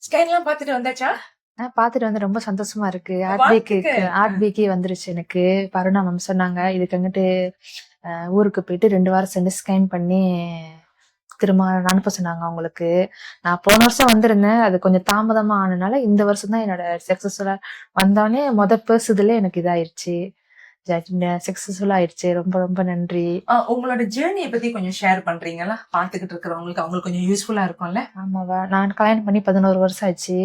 ஸ்கேன்லாம் பார்த்துட்டு வந்தாச்சா? பாத்துட்டு வந்து ரொம்ப சந்தோஷமா இருக்கு. வாழ்த்துக்கள். ஹார்ட் பீக்கே வந்துருச்சு எனக்கு. அருணா மேம் சொன்னாங்க இதுக்கு அங்கிட்டு ஊருக்கு போயிட்டு 2 வாரம் சென்று ஸ்கேன் பண்ணி திரும்ப அனுப்ப சொன்னாங்க அவங்களுக்கு. நான் போன வருஷம் வந்திருந்தேன், அது கொஞ்சம் தாமதமா ஆனதுனால இந்த வருஷம் தான் என்னோட சக்சஸ்ஃபுல்லா வந்தோடனே பேசுதுல எனக்கு இதாயிருச்சு, சக்சஸ்ஃபுல்லா ஆயிடுச்சு. ரொம்ப ரொம்ப நன்றி. உங்களோட ஜேர்னியை பத்தி கொஞ்சம் ஷேர் பண்றீங்களா? பார்த்துக்கிட்டு இருக்கிறவங்களுக்கு அவங்களுக்கு கொஞ்சம் யூஸ்ஃபுல்லா இருக்கும்ல. ஆமாவா, நான் கல்யாணம் பண்ணி 11 வருஷம் ஆச்சு.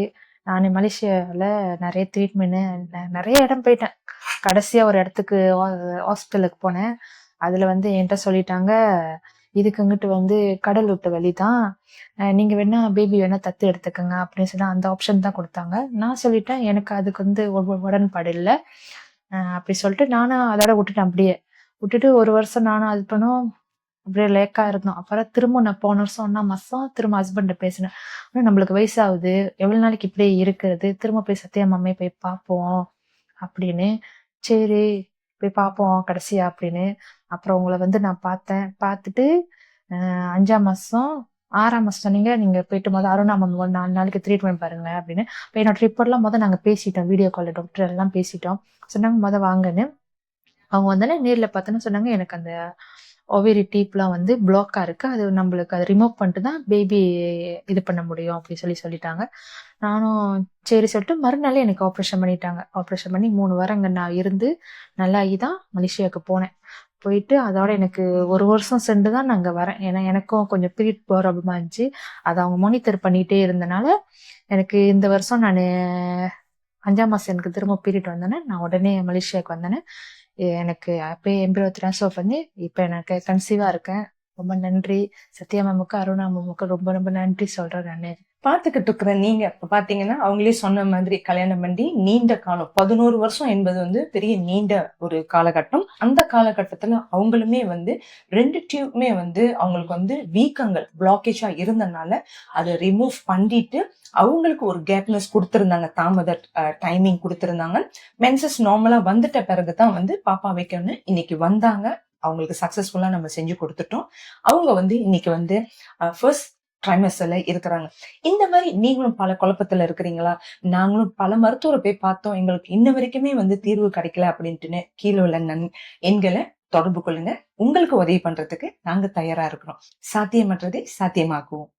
நான் மலேசியாவில் நிறைய ட்ரீட்மெண்ட் நிறைய இடம் போயிட்டேன். கடைசியா ஒரு இடத்துக்கு ஹாஸ்பிட்டலுக்கு போனேன். அதுல என்கிட்ட சொல்லிட்டாங்க, இதுக்கு அங்கிட்டு கடல் விட்ட வழி தான், நீங்க வேணா பேபி வேணா தத்து எடுத்துக்கங்க அப்படின்னு சொல்லி அந்த ஆப்ஷன் தான் கொடுத்தாங்க. நான் சொல்லிட்டேன் எனக்கு அதுக்கு உடன்பாடு இல்லை அப்படி சொல்லிட்டு நானும் அதோட விட்டுட்டேன். அப்படியே விட்டுட்டு 1 வருஷம் நானும் அது பண்ணும் அப்படியே லேக்கா இருந்தோம். அப்புறம் திரும்ப நான் போன வருஷம் 1ஆம் மாசம் திரும்ப ஹஸ்பண்ட பேசினேன். நம்மளுக்கு வயசாகுது, எவ்வளவு நாளைக்கு இப்படியே இருக்கிறது, திரும்ப போய் சத்யா மாமே போய் பார்ப்போம் அப்படின்னு. சரி போய் பார்ப்போம் கடைசியா அப்படின்னு. அப்புறம் உங்களை நான் பார்த்தேன். பார்த்துட்டு 5ஆம் மாசம் 6ஆம் மாசம் சொன்னீங்க நீங்க போயிட்டு அருணா மேம் 4 நாளைக்கு ட்ரீட்மெண்ட் பாருங்க அப்படின்னு. இப்போ என்னோட ரிப்போர்ட்லாம் நாங்க பேசிட்டோம், வீடியோ கால் டாக்டர் எல்லாம் பேசிட்டோம். சொன்னாங்க வாங்கன்னு. அவங்க நேர்ல பார்த்தோன்னு சொன்னாங்க எனக்கு அந்த ஓவேரி டீப்லாம் பிளாக்கா இருக்கு, அது நம்மளுக்கு அதை ரிமூவ் பண்ணிட்டு தான் பேபி இது பண்ண முடியும் அப்படின்னு சொல்லிட்டாங்க. நானும் சரி சொல்லிட்டு மறுநாளே எனக்கு ஆப்ரேஷன் பண்ணிட்டாங்க. ஆப்ரேஷன் பண்ணி 3 வாரம் அங்கே நான் இருந்து நல்லாகி தான் மலேசியாவுக்கு போனேன். போயிட்டு அதோட எனக்கு 1 வருஷம் சென்று தான் நான் அங்கே வரேன். ஏன்னா எனக்கும் கொஞ்சம் பீரியட் ப்ராப்ளமா இருந்துச்சு, அதை அவங்க மானிட்டர் பண்ணிட்டே இருந்தனால எனக்கு இந்த வருஷம் நான் 5ஆம் மாசம் எனக்கு திரும்ப பீரியட் வந்தேன்னு நான் உடனே மலேசியாவுக்கு வந்தேன்னு. எனக்கு அப்பயே எம்பிரோ ட்ரான்ஸ்ஃபர் பண்ணி இப்போ எனக்கு கன்சீவா இருக்கேன். ரொம்ப நன்றி சத்யா மேமுக்கு, அருணா மேமுக்கு ரொம்ப ரொம்ப நன்றி சொல்றேன் நானு. பார்த்துக்கிட்டு இருக்கிற நீங்க இப்ப பாத்தீங்கன்னா அவங்களே சொன்ன மாதிரி கல்யாணம் பண்ணி நீண்ட காலம் 11 வருஷம் என்பது பெரிய நீண்ட ஒரு காலகட்டம். அந்த காலகட்டத்துல அவங்களுமே 2 டியூப்மே அவங்களுக்கு வீக்கங்கள் பிளாக்கேஜா இருந்தனால அதை ரிமூவ் பண்ணிட்டு அவங்களுக்கு ஒரு கேப்னஸ் கொடுத்திருந்தாங்க, தாமத டைமிங் கொடுத்திருந்தாங்க. மென்சஸ் நார்மலா வந்துட்ட பிறகுதான் பாப்பா வைக்கணும்னு இன்னைக்கு வந்தாங்க. அவங்களுக்கு சக்சஸ்ஃபுல்லா நம்ம செஞ்சு கொடுத்துட்டோம். அவங்க இன்னைக்கு ஃபர்ஸ்ட் ட்ரைமஸ்டர்ல இருக்கிறாங்க. இந்த மாதிரி நீங்களும் பல குழப்பத்துல இருக்கிறீங்களா? நாங்களும் பல மருத்துவரை போய் பார்த்தோம், எங்களுக்கு இன்ன வரைக்குமே தீர்வு கிடைக்கல அப்படின்ட்டுன்னு கீழே உள்ள எண்களை தொடர்பு கொள்ளுங்க. உங்களுக்கு உதவி பண்றதுக்கு நாங்க தயாரா இருக்கிறோம். சாத்தியமற்றதை சாத்தியமாக்குவோம்.